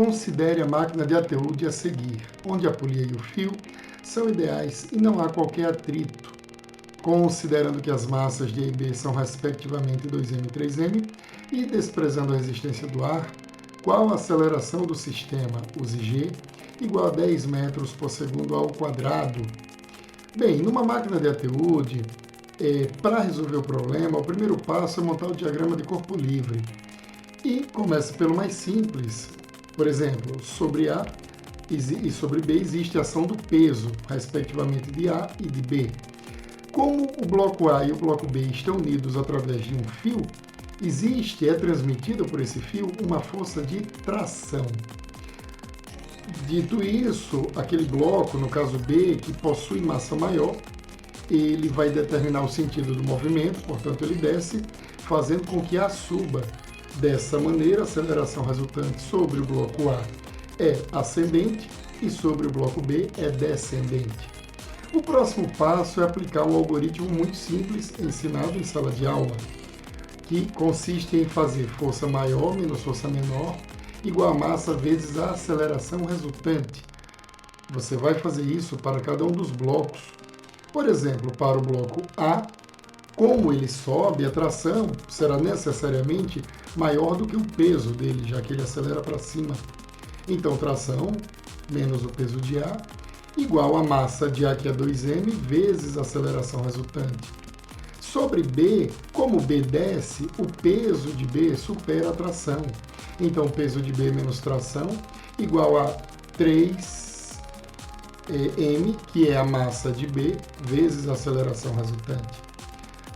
Considere a máquina de ATUD a seguir, onde a polia e o fio são ideais e não há qualquer atrito. Considerando que as massas de A e B são respectivamente 2m e 3m e desprezando a resistência do ar, qual a aceleração do sistema, use G, igual a 10 metros por segundo ao quadrado? Bem, numa máquina de ATUD, para resolver o problema, o primeiro passo é montar o diagrama de corpo livre. E começa pelo mais simples. Por exemplo, sobre A e sobre B existe a ação do peso, respectivamente de A e de B. Como o bloco A e o bloco B estão unidos através de um fio, é transmitida por esse fio uma força de tração. Dito isso, aquele bloco, no caso B, que possui massa maior, ele vai determinar o sentido do movimento, portanto ele desce, fazendo com que A suba. Dessa maneira, a aceleração resultante sobre o bloco A é ascendente e sobre o bloco B é descendente. O próximo passo é aplicar um algoritmo muito simples ensinado em sala de aula, que consiste em fazer força maior menos força menor igual a massa vezes a aceleração resultante. Você vai fazer isso para cada um dos blocos. Por exemplo, para o bloco A, como ele sobe, a tração será necessariamente maior do que o peso dele, já que ele acelera para cima. Então, tração menos o peso de A igual a massa de A, que é 2m, vezes a aceleração resultante. Sobre B, como B desce, o peso de B supera a tração. Então, peso de B menos tração igual a 3m, que é a massa de B, vezes a aceleração resultante.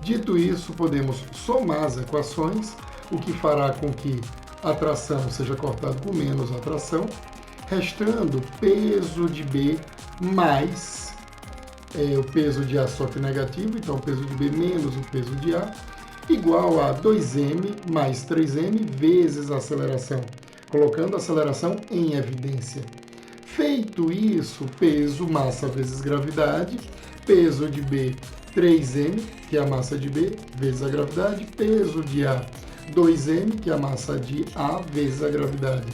Dito isso, podemos somar as equações, o que fará com que a tração seja cortada por menos a tração, restando peso de B mais o peso de A, só que negativo, então o peso de B menos o peso de A, igual a 2m mais 3m vezes a aceleração, colocando a aceleração em evidência. Feito isso, peso, massa vezes gravidade, peso de B 3m, que é a massa de B, vezes a gravidade, peso de A 2m, que é a massa de A, vezes a gravidade,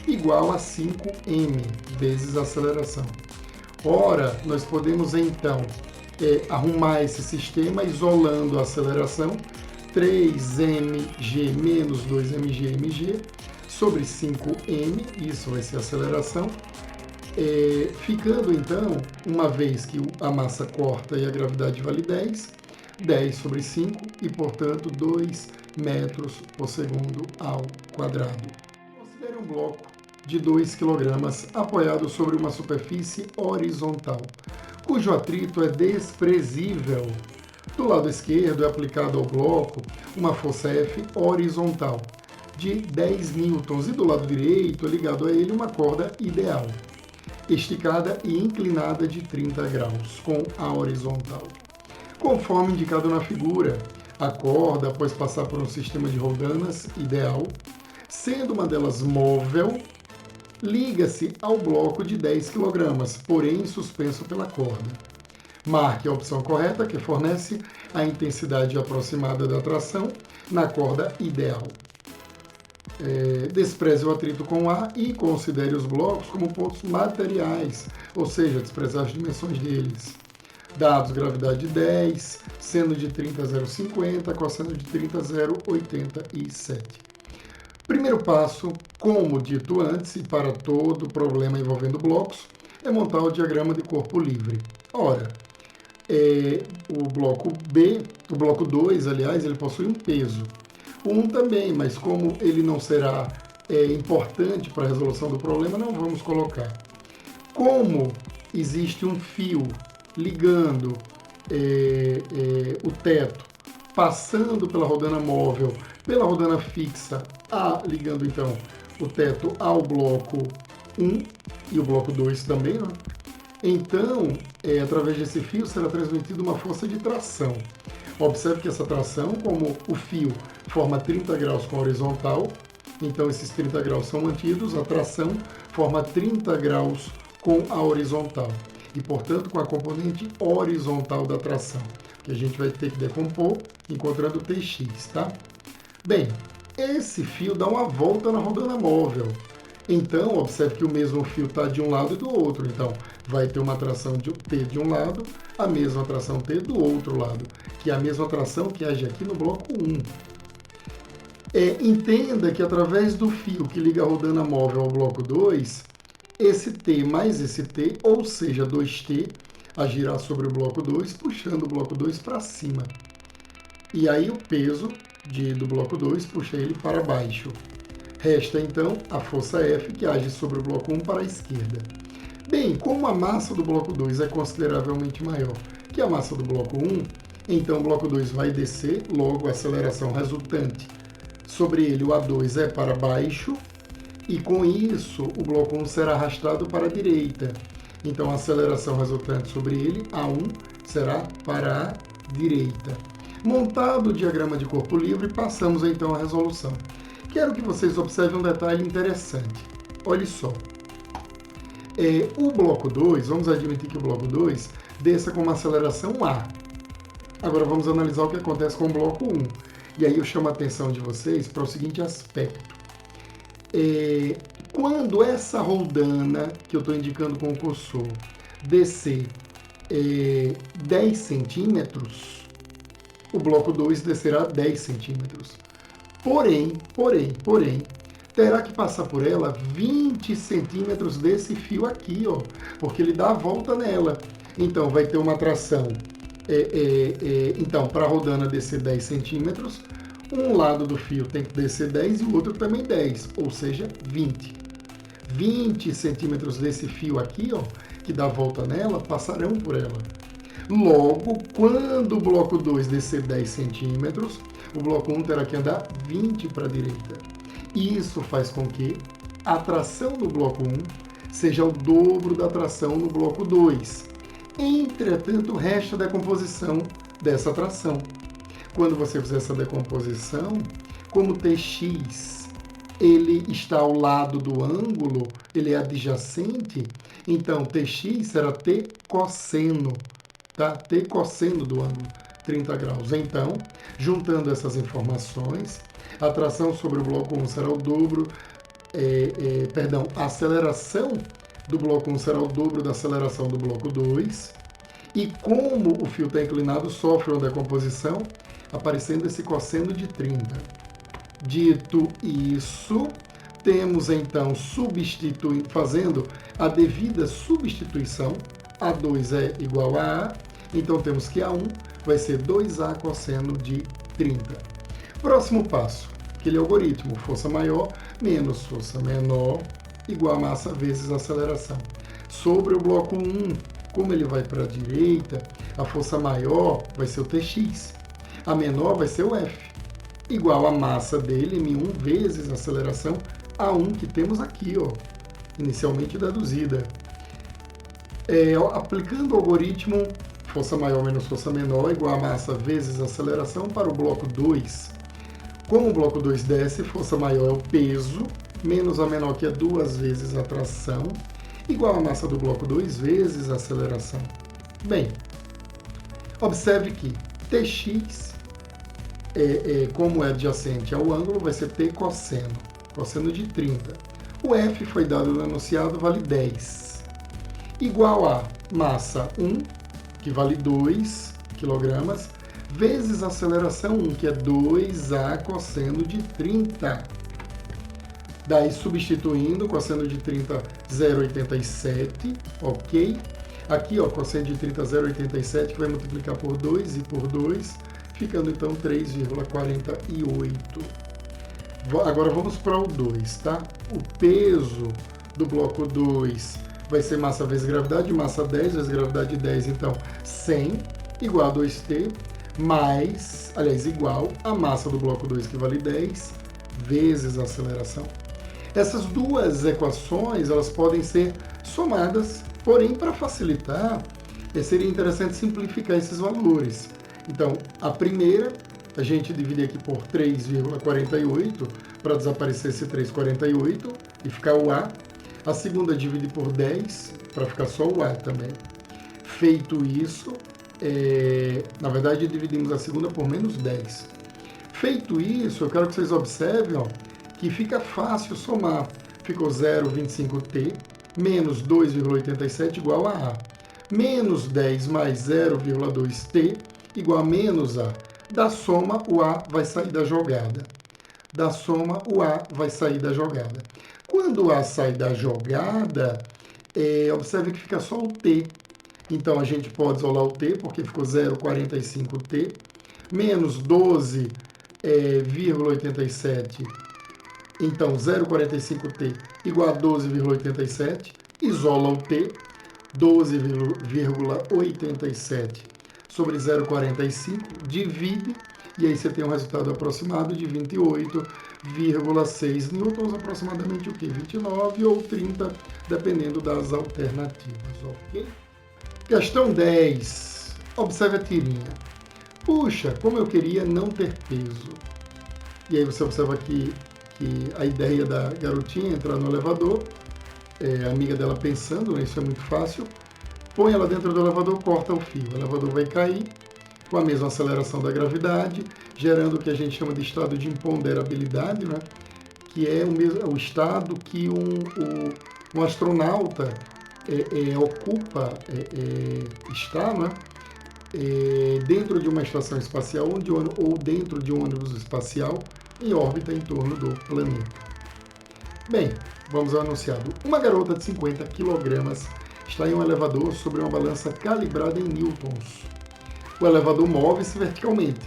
igual a 5m, vezes a aceleração. Ora, nós podemos então arrumar esse sistema isolando a aceleração, 3mg menos 2mg sobre 5m, isso vai ser a aceleração, ficando então, uma vez que a massa corta e a gravidade vale 10 sobre 5 e, portanto, 2 metros por segundo ao quadrado. Considere um bloco de 2 kg apoiado sobre uma superfície horizontal, cujo atrito é desprezível. Do lado esquerdo é aplicado ao bloco uma força F horizontal de 10 newtons e do lado direito é ligado a ele uma corda ideal, esticada e inclinada de 30 graus, com a horizontal. Conforme indicado na figura, a corda, após passar por um sistema de rodanas ideal, sendo uma delas móvel, liga-se ao bloco de 10 kg, porém suspenso pela corda. Marque a opção correta, que fornece a intensidade aproximada da tração na corda ideal. Despreze o atrito com A e considere os blocos como pontos materiais, ou seja, desprezar as dimensões deles. Dados: gravidade de 10, seno de 30 a 0,50, cosseno de 30 a 0,87. Primeiro passo, como dito antes, e para todo problema envolvendo blocos, é montar o diagrama de corpo livre. Ora, o bloco B, o bloco 2, aliás, ele possui um peso. O 1 também, mas como ele não será importante para a resolução do problema, não vamos colocar. Como existe um fio ligando o teto, passando pela rodana móvel, pela rodana fixa, ligando então o teto ao bloco 1 e o bloco 2 também, né? Então, através desse fio será transmitida uma força de tração. Observe que essa tração, como o fio forma 30 graus com a horizontal, então esses 30 graus são mantidos, a tração forma 30 graus com a horizontal e, portanto, com a componente horizontal da tração, que a gente vai ter que decompor encontrando Tx, tá? Bem, esse fio dá uma volta na rodana móvel Então, observe que o mesmo fio está de um lado e do outro. Então, vai ter uma atração T de um lado, a mesma atração T do outro lado, que é a mesma atração que age aqui no bloco 1. Entenda que através do fio que liga a rodana móvel ao bloco 2, esse T mais esse T, ou seja, 2T, agirá sobre o bloco 2, puxando o bloco 2 para cima. E aí o peso do bloco 2 puxa ele para baixo. Resta então a força F, que age sobre o bloco 1 para a esquerda. Bem, como a massa do bloco 2 é consideravelmente maior que a massa do bloco 1, então o bloco 2 vai descer, logo a aceleração resultante sobre ele, o A2, é para baixo, e com isso o bloco 1 será arrastado para a direita. Então a aceleração resultante sobre ele, A1, será para a direita. Montado o diagrama de corpo livre, passamos então à resolução. Quero que vocês observem um detalhe interessante. Olhe só. O bloco 2, vamos admitir que o bloco 2 desça com uma aceleração A. Agora vamos analisar o que acontece com o bloco 1. E aí eu chamo a atenção de vocês para o seguinte aspecto. Quando essa roldana, que eu estou indicando com o cursor, descer 10 centímetros, o bloco 2 descerá 10 centímetros. Porém, terá que passar por ela 20 centímetros desse fio aqui, ó, porque ele dá a volta nela. Então, vai ter uma atração, então, para a rodana descer 10 centímetros, um lado do fio tem que descer 10 e o outro também 10, ou seja, 20. 20 centímetros desse fio aqui, ó, que dá a volta nela, passarão por ela. Logo, quando o bloco 2 descer 10 centímetros, o bloco 1 terá que andar 20 para a direita. Isso faz com que a tração do bloco 1 seja o dobro da tração no bloco 2. Entretanto, resta a decomposição dessa tração. Quando você fizer essa decomposição, como Tx ele está ao lado do ângulo, ele é adjacente, então Tx será T cosseno, tá? T cosseno do ângulo, 30 graus. Então, juntando essas informações, a tração sobre o bloco 1 será o dobro, a aceleração do bloco 1 será o dobro da aceleração do bloco 2, e como o fio está inclinado, sofre uma decomposição, aparecendo esse cosseno de 30. Dito isso, temos então fazendo a devida substituição, A2 é igual a A, então temos que A1 vai ser 2A cosseno de 30. Próximo passo, aquele algoritmo, força maior menos força menor, igual a massa vezes a aceleração. Sobre o bloco 1, como ele vai para a direita, a força maior vai ser o Tx, a menor vai ser o F, igual a massa dele, M1 vezes a aceleração A1 que temos aqui, ó, inicialmente deduzida. Aplicando o algoritmo força maior menos força menor igual a massa vezes a aceleração para o bloco 2. Como o bloco 2 desce, força maior é o peso, menos a menor, que é 2 vezes a tração, igual a massa do bloco 2 vezes a aceleração. Bem, observe que Tx, como é adjacente ao ângulo, vai ser T cosseno, cosseno de 30. O F foi dado no enunciado, vale 10. Igual a massa 1, que vale 2 kg, vezes a aceleração 1, que é 2A cosseno de 30. Daí, substituindo, cosseno de 30, 0,87, ok? Aqui, ó, cosseno de 30, 0,87, que vai multiplicar por 2 e por 2, ficando então 3,48. Agora vamos para o 2, tá? O peso do bloco 2 vai ser massa vezes gravidade, massa 10 vezes gravidade 10, então 100, igual a 2T, igual a massa do bloco 2, que vale 10, vezes a aceleração. Essas duas equações, elas podem ser somadas, porém, para facilitar, seria interessante simplificar esses valores. Então, a primeira, a gente divide aqui por 3,48, para desaparecer esse 3,48 e ficar o A. A segunda divide por 10, para ficar só o A também. Feito isso, na verdade, dividimos a segunda por menos 10. Feito isso, eu quero que vocês observem, ó, que fica fácil somar, ficou 0,25t, menos 2,87 igual a A. Menos 10 mais 0,2t igual a menos A. Da soma, o A vai sair da jogada. Da soma, o A vai sair da jogada. Quando o A sai da jogada, observe que fica só o T. Então, a gente pode isolar o T, porque ficou 0,45t, menos 12,87. Então, 0,45t igual a 12,87. Isola o T, 12,87 sobre 0,45, divide, e aí você tem um resultado aproximado de 28,6 newtons, aproximadamente o quê? 29 ou 30, dependendo das alternativas, ok? Questão 10. Observe a tirinha. Puxa, como eu queria não ter peso. E aí você observa que a ideia da garotinha é entrar no elevador, a amiga dela pensando, né, isso é muito fácil, põe ela dentro do elevador, corta o fio. O elevador vai cair com a mesma aceleração da gravidade, gerando o que a gente chama de estado de imponderabilidade, né, que é o estado que um astronauta ocupa, está, né, dentro de uma estação espacial ou dentro de um ônibus espacial em órbita em torno do planeta. Bem, vamos ao anunciado. Uma garota de 50 kg está em um elevador sobre uma balança calibrada em newtons. O elevador move-se verticalmente,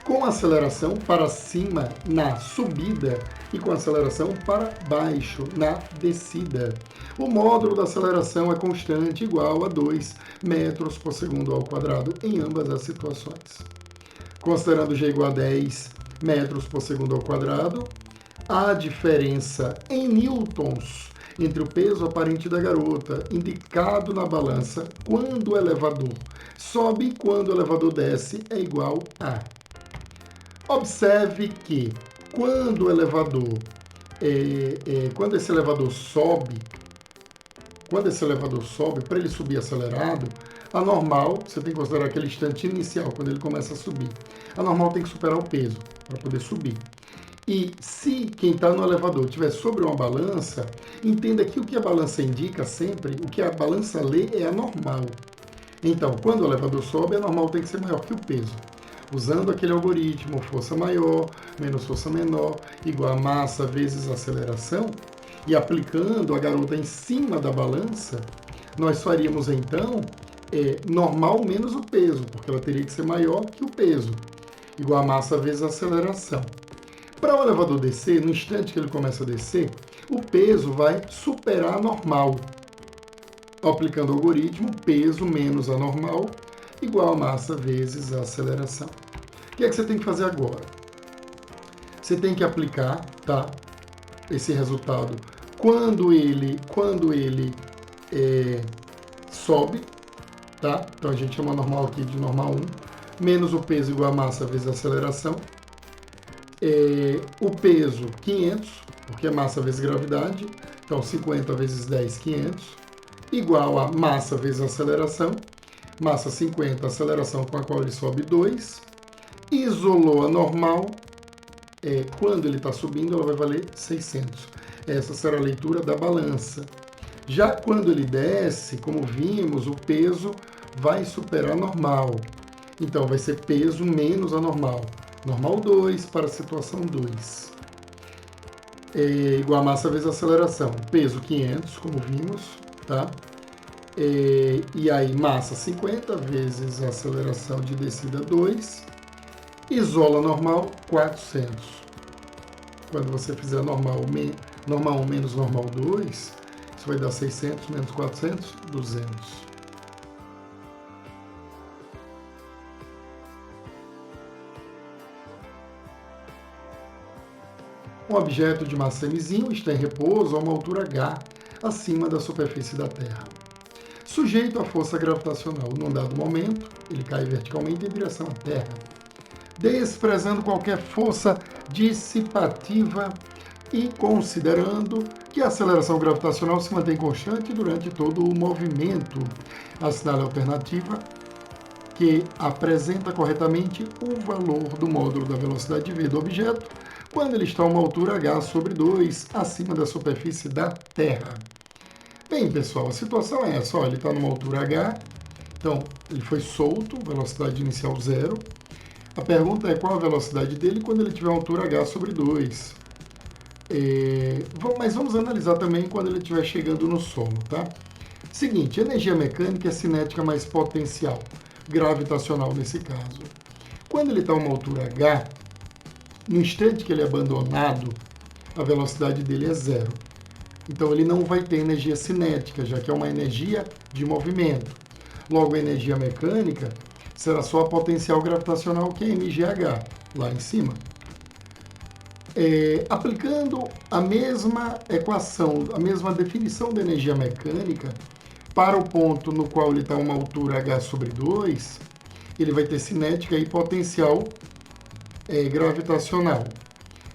com aceleração para cima na subida e com aceleração para baixo na descida. O módulo da aceleração é constante, igual a 2 metros por segundo ao quadrado em ambas as situações. Considerando g igual a 10 metros por segundo ao quadrado, a diferença em newtons entre o peso aparente da garota, indicado na balança quando o elevador sobe e quando o elevador desce, é igual a. Observe que quando o elevador, quando esse elevador sobe, para ele subir acelerado, a normal, você tem que considerar aquele instante inicial, quando ele começa a subir. A normal tem que superar o peso para poder subir. E se quem está no elevador estiver sobre uma balança, entenda que o que a balança indica sempre, o que a balança lê é a normal. Então, quando o elevador sobe, a normal tem que ser maior que o peso. Usando aquele algoritmo, força maior, menos força menor, igual a massa vezes aceleração, e aplicando a garota em cima da balança, nós faríamos então normal menos o peso, porque ela teria que ser maior que o peso, igual a massa vezes a aceleração. Para o elevador descer, no instante que ele começa a descer, o peso vai superar a normal. Aplicando o algoritmo, peso menos a normal, igual a massa vezes a aceleração. O que é que você tem que fazer agora? Você tem que aplicar, tá, esse resultado quando ele sobe, tá? Então a gente chama normal aqui de normal 1, menos o peso igual a massa vezes a aceleração. O peso 500, porque é massa vezes gravidade, então 50 vezes 10, 500, igual a massa vezes aceleração, massa 50, aceleração com a qual ele sobe 2, isolou a normal, quando ele está subindo ela vai valer 600. Essa será a leitura da balança. Já quando ele desce, como vimos, o peso vai superar a normal. Então vai ser peso menos a normal. Normal 2 para a situação 2. Igual a massa vezes a aceleração. Peso 500, como vimos, tá? E aí massa 50 vezes a aceleração de descida 2. Isola normal 400. Quando você fizer normal 1 menos normal 2, isso vai dar 600 menos 400, 200. Um objeto de massa mzinho está em repouso a uma altura h acima da superfície da Terra. Sujeito à força gravitacional, num dado momento, ele cai verticalmente em direção à Terra, desprezando qualquer força dissipativa e considerando que a aceleração gravitacional se mantém constante durante todo o movimento. Assinale a alternativa que apresenta corretamente o valor do módulo da velocidade de v do objeto quando ele está a uma altura h sobre 2 acima da superfície da Terra. Bem, pessoal, a situação é essa. Ó, ele está numa altura h, então ele foi solto, velocidade inicial 0. A pergunta é qual a velocidade dele quando ele tiver uma altura h sobre 2. Mas vamos analisar também quando ele estiver chegando no solo, tá? Seguinte, energia mecânica é cinética mais potencial, gravitacional nesse caso. Quando ele está a uma altura h, no instante que ele é abandonado, a velocidade dele é 0. Então ele não vai ter energia cinética, já que é uma energia de movimento. Logo, a energia mecânica será só a potencial gravitacional, que é mgh, lá em cima. Aplicando a mesma equação, a mesma definição da energia mecânica, para o ponto no qual ele está a uma altura h sobre 2, ele vai ter cinética e potencial gravitacional.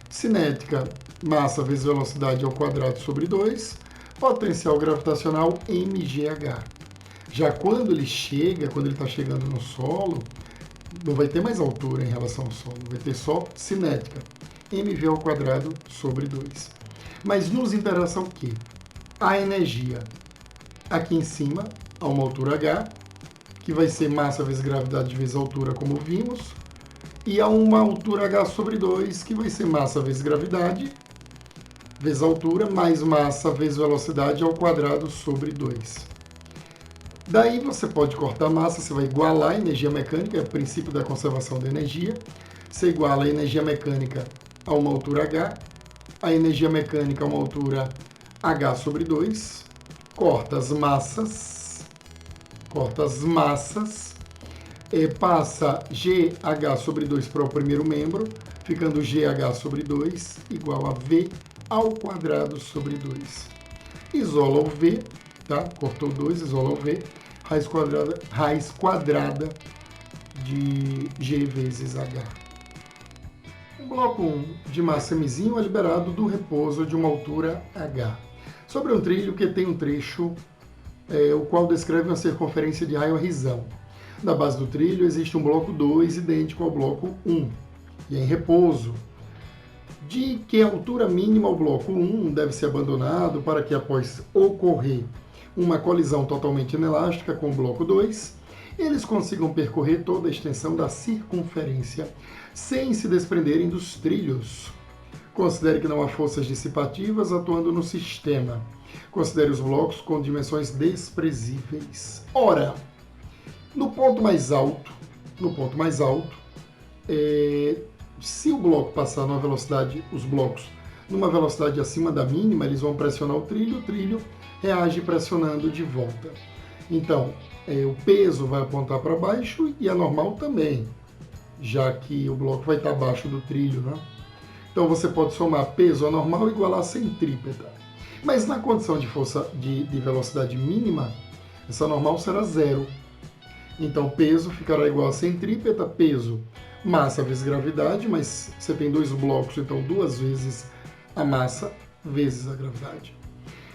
Cinética, massa vezes velocidade ao quadrado sobre 2, potencial gravitacional mgh. Já quando ele está chegando no solo, não vai ter mais altura em relação ao solo, vai ter só cinética, mv ao quadrado sobre 2. Mas nos interessa o quê? A energia aqui em cima, a uma altura h, que vai ser massa vezes gravidade vezes altura, como vimos, e a uma altura h sobre 2, que vai ser massa vezes gravidade vezes altura, mais massa vezes velocidade ao quadrado sobre 2. Daí você pode cortar a massa, você vai igualar a energia mecânica, é o princípio da conservação da energia. Você iguala a energia mecânica a uma altura h, a energia mecânica a uma altura h sobre 2, corta as massas, passa GH sobre 2 para o primeiro membro, ficando GH sobre 2 igual a V ao quadrado sobre 2. Isola o V, tá? Cortou 2, isola o V, raiz quadrada de G vezes H. O bloco 1 de massa mzinho é liberado do repouso de uma altura H, sobre um trilho que tem um trecho o qual descreve uma circunferência de raio risão. Na base do trilho existe um bloco 2 idêntico ao bloco 1, e é em repouso. De que a altura mínima o bloco 1 deve ser abandonado para que, após ocorrer uma colisão totalmente inelástica com o bloco 2, eles consigam percorrer toda a extensão da circunferência sem se desprenderem dos trilhos. Considere que não há forças dissipativas atuando no sistema. Considere os blocos com dimensões desprezíveis. Ora, no ponto mais alto, se o bloco passar numa velocidade, os blocos numa velocidade acima da mínima, eles vão pressionar o trilho reage pressionando de volta. Então, o peso vai apontar para baixo e a normal também, já que o bloco vai estar abaixo do trilho, né? Então você pode somar peso anormal igual a centrípeta. Mas na condição de força de velocidade mínima, essa normal será 0. Então peso ficará igual a centrípeta, peso, massa vezes gravidade, mas você tem dois blocos, então 2 vezes a massa vezes a gravidade.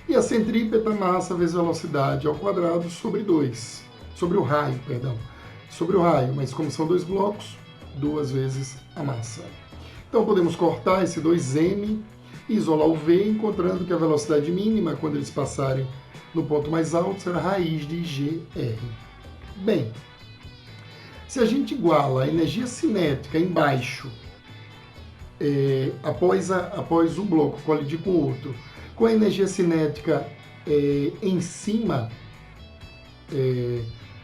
E a centrípeta, massa vezes velocidade ao quadrado sobre 2. Sobre o raio, mas como são dois blocos, 2 vezes a massa. Então podemos cortar esse 2m e isolar o v, encontrando que a velocidade mínima, quando eles passarem no ponto mais alto, será raiz de gr. Bem, se a gente iguala a energia cinética embaixo, após um bloco colidir com o outro, com a energia cinética em cima,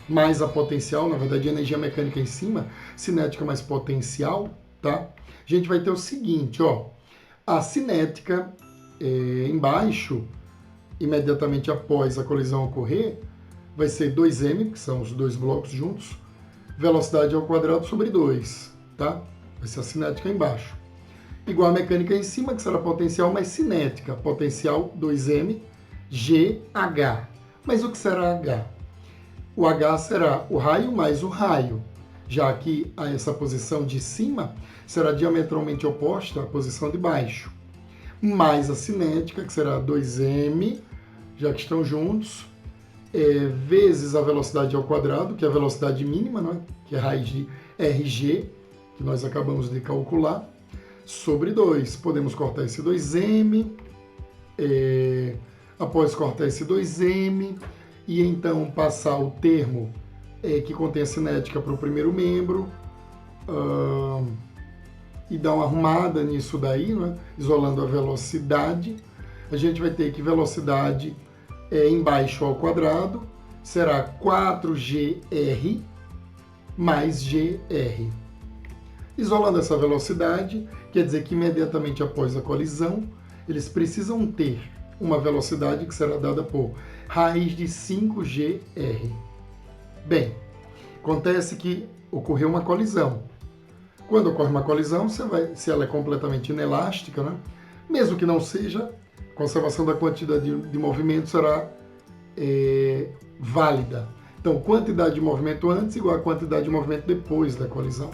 mais a potencial, na verdade a energia mecânica em cima, cinética mais potencial, tá? A gente vai ter o seguinte, ó, a cinética embaixo, imediatamente após a colisão ocorrer, vai ser 2m, que são os dois blocos juntos, velocidade ao quadrado sobre 2, tá? Vai ser a cinética embaixo. Igual a mecânica em cima, que será potencial mais cinética, potencial 2m, GH. Mas o que será H? O H será o raio mais o raio, já que essa posição de cima será diametralmente oposta à posição de baixo, mais a cinética, que será 2m, já que estão juntos, vezes a velocidade ao quadrado, que é a velocidade mínima, né? Que é a raiz de RG, que nós acabamos de calcular, sobre 2. Podemos cortar esse 2m, após cortar esse 2m, e então passar o termo que contém a cinética para o primeiro membro, e dar uma arrumada nisso daí, né? Isolando a velocidade. A gente vai ter que velocidade embaixo ao quadrado será 4gr mais gr. Isolando essa velocidade, quer dizer que imediatamente após a colisão, eles precisam ter uma velocidade que será dada por raiz de 5gr. Bem, acontece que ocorreu uma colisão. Quando ocorre uma colisão, se ela é completamente inelástica, né? Mesmo que não seja, a conservação da quantidade de movimento será válida. Então, quantidade de movimento antes igual a quantidade de movimento depois da colisão.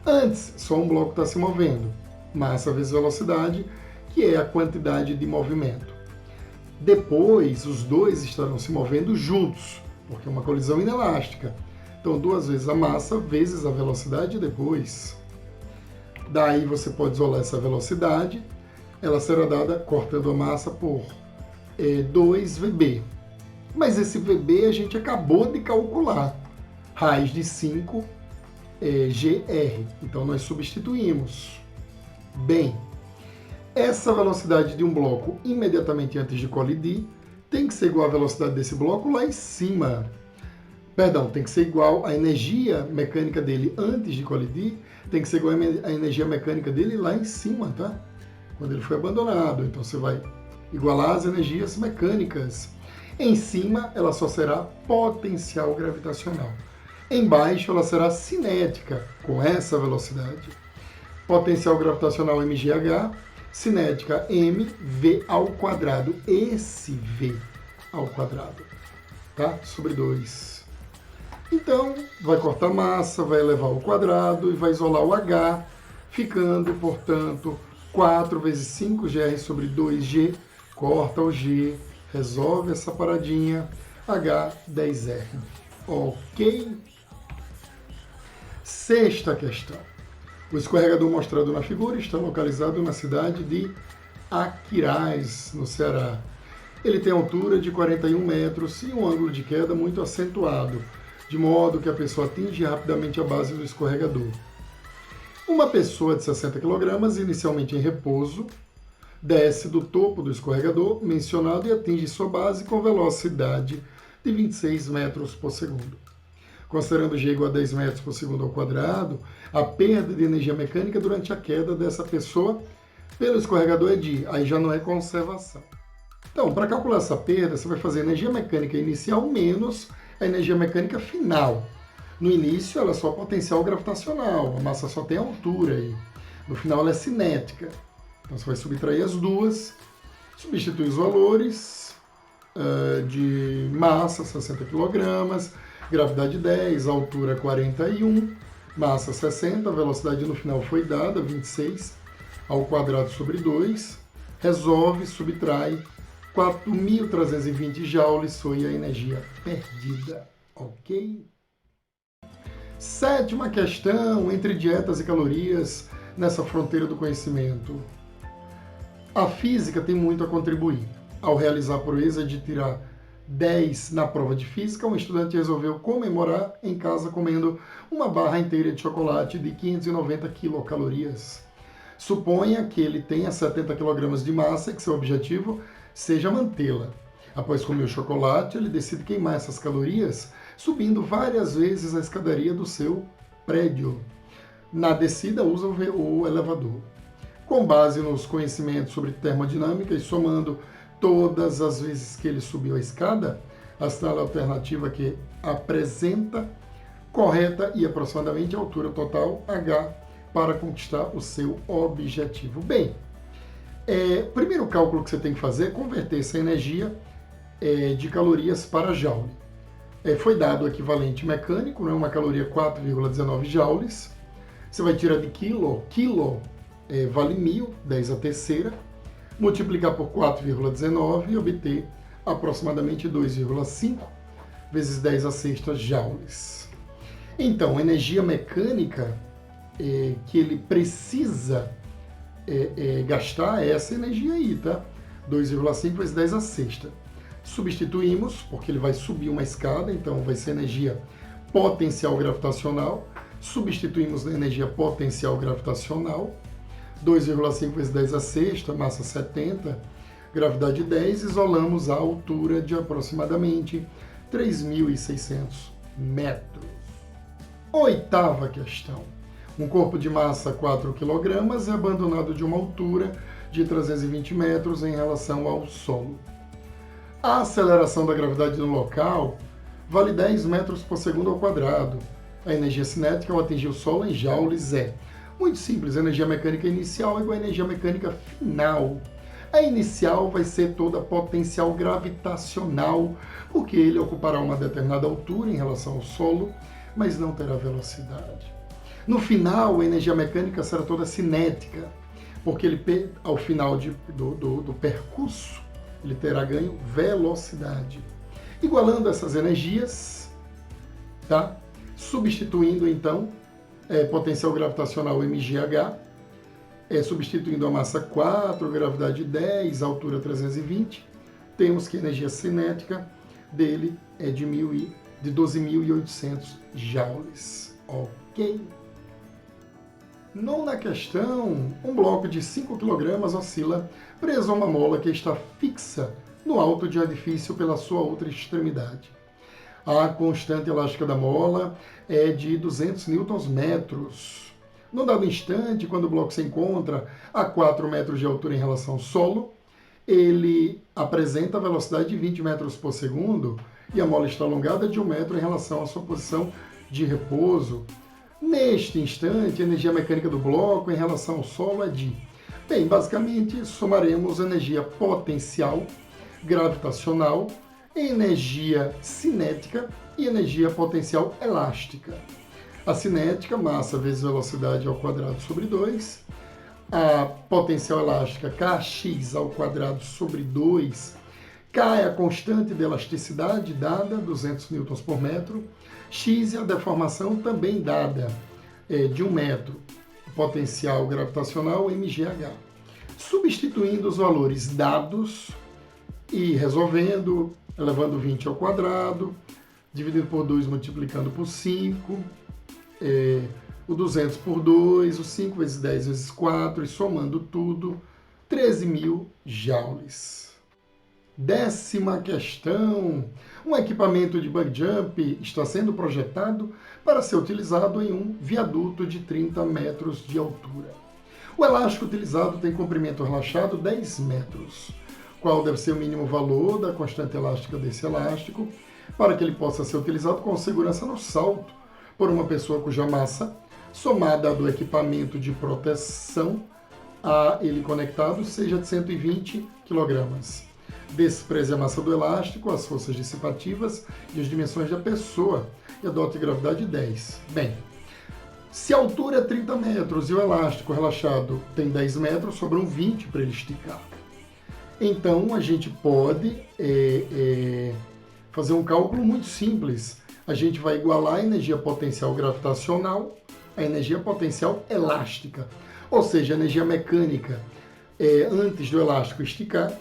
Antes, só um bloco está se movendo, massa vezes velocidade, que é a quantidade de movimento. Depois, os dois estarão se movendo juntos, porque é uma colisão inelástica. Então, 2 vezes a massa vezes a velocidade depois. Daí você pode isolar essa velocidade, ela será dada cortando a massa por 2Vb. Mas esse Vb a gente acabou de calcular, raiz de 5 gr. Então, nós substituímos. Bem, essa velocidade de um bloco imediatamente antes de colidir tem que ser igual à velocidade desse bloco lá em cima. Perdão, tem que ser igual à energia mecânica dele antes de colidir, tem que ser igual à energia mecânica dele lá em cima, tá? Quando ele foi abandonado. Então você vai igualar as energias mecânicas. Em cima, ela só será potencial gravitacional. Embaixo, ela será cinética, com essa velocidade. Potencial gravitacional mgh, cinética mv ao quadrado. Esse v ao quadrado, tá? Sobre 2. Então, vai cortar massa, vai elevar ao quadrado e vai isolar o H, ficando, portanto, 4 vezes 5gr sobre 2g, corta o G, resolve essa paradinha, H, 10R. Ok? Sexta questão. O escorregador mostrado na figura está localizado na cidade de Aquiraz, no Ceará. Ele tem altura de 41 metros e um ângulo de queda muito acentuado, de modo que a pessoa atinge rapidamente a base do escorregador. Uma pessoa de 60 kg, inicialmente em repouso, desce do topo do escorregador mencionado e atinge sua base com velocidade de 26 metros por segundo. Considerando g igual a 10 metros por segundo ao quadrado, a perda de energia mecânica durante a queda dessa pessoa pelo escorregador é de, aí já não é conservação. Então, para calcular essa perda, você vai fazer a energia mecânica inicial menos a energia mecânica final. No início, ela é só potencial gravitacional, a massa só tem altura aí. No final, ela é cinética. Então, você vai subtrair as duas, substituir os valores de massa, 60 kg, gravidade 10, altura 41, massa 60, velocidade no final foi dada, 26, ao quadrado sobre 2, resolve, subtrai, 4.320 joules foi a energia perdida, ok? Sétima questão, entre dietas e calorias nessa fronteira do conhecimento. A física tem muito a contribuir. Ao realizar a proeza de tirar 10 na prova de física, um estudante resolveu comemorar em casa comendo uma barra inteira de chocolate de 590 quilocalorias. Suponha que ele tenha 70 kg de massa e que seu objetivo seja mantê-la. Após comer o chocolate, ele decide queimar essas calorias subindo várias vezes a escadaria do seu prédio. Na descida, usa o elevador. Com base nos conhecimentos sobre termodinâmica e somando todas as vezes que ele subiu a escada, assinala a alternativa que apresenta correta e aproximadamente a altura total H para conquistar o seu objetivo. Bem, o primeiro cálculo que você tem que fazer é converter essa energia de calorias para joule. Foi dado o equivalente mecânico, né, uma caloria 4,19 joules. Você vai tirar de quilo vale 1.000, 10 a terceira, multiplicar por 4,19 e obter aproximadamente 2,5 vezes 10 a sexta joules. Então, a energia mecânica que ele precisa gastar essa energia aí, tá? 2,5 vezes 10 a sexta. Substituímos, porque ele vai subir uma escada, então vai ser energia potencial gravitacional. Substituímos na energia potencial gravitacional. 2,5 vezes 10 a sexta, massa 70, gravidade 10, isolamos a altura de aproximadamente 3.600 metros. Oitava questão. Um corpo de massa 4 kg é abandonado de uma altura de 320 metros em relação ao solo. A aceleração da gravidade no local vale 10 metros por segundo ao quadrado. A energia cinética ao atingir o solo em joules é muito simples. A energia mecânica inicial é igual à energia mecânica final. A inicial vai ser toda potencial gravitacional, porque ele ocupará uma determinada altura em relação ao solo, mas não terá velocidade. No final, a energia mecânica será toda cinética, porque ele, ao final do percurso, ele terá ganho velocidade. Igualando essas energias, tá? Substituindo então potencial gravitacional mgh, substituindo a massa 4, gravidade 10, altura 320, temos que a energia cinética dele é de 12.800 joules. Ok? Nona questão, um bloco de 5 kg oscila preso a uma mola que está fixa no alto de um edifício pela sua outra extremidade. A constante elástica da mola é de 200 Nm. Num dado instante, quando o bloco se encontra a 4 metros de altura em relação ao solo, ele apresenta a velocidade de 20 metros por segundo e a mola está alongada de 1 metro em relação à sua posição de repouso. Neste instante, a energia mecânica do bloco em relação ao solo é de... Bem, basicamente, somaremos energia potencial gravitacional, energia cinética e energia potencial elástica. A cinética, massa vezes velocidade ao quadrado sobre 2. A potencial elástica, kx ao quadrado sobre 2. K é a constante de elasticidade dada, 200 N por metro. X é a deformação também dada, de 1 metro. Potencial gravitacional, mgh. Substituindo os valores dados e resolvendo, elevando 20 ao quadrado, dividido por 2, multiplicando por 5, o 200 por 2, o 5 vezes 10 vezes 4, e somando tudo, 13.000 joules. Décima questão. Um equipamento de bug jump está sendo projetado para ser utilizado em um viaduto de 30 metros de altura. O elástico utilizado tem comprimento relaxado 10 metros. Qual deve ser o mínimo valor da constante elástica desse elástico para que ele possa ser utilizado com segurança no salto por uma pessoa cuja massa, somada do equipamento de proteção a ele conectado, seja de 120 kg. Despreze a massa do elástico, as forças dissipativas e as dimensões da pessoa e adote gravidade 10. Bem, se a altura é 30 metros e o elástico relaxado tem 10 metros, sobram 20 para ele esticar. Então, a gente pode fazer um cálculo muito simples. A gente vai igualar a energia potencial gravitacional à energia potencial elástica. Ou seja, a energia mecânica antes do elástico esticar,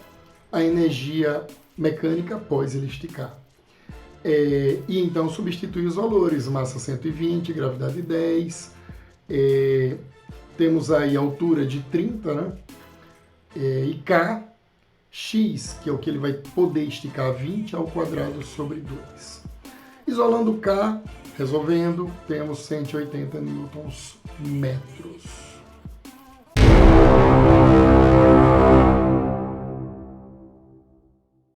a energia mecânica após ele esticar. E então substituir os valores, massa 120, gravidade 10, temos aí a altura de 30, né? E K, X, que é o que ele vai poder esticar, 20 ao quadrado sobre 2. Isolando K, resolvendo, temos 180 Nm.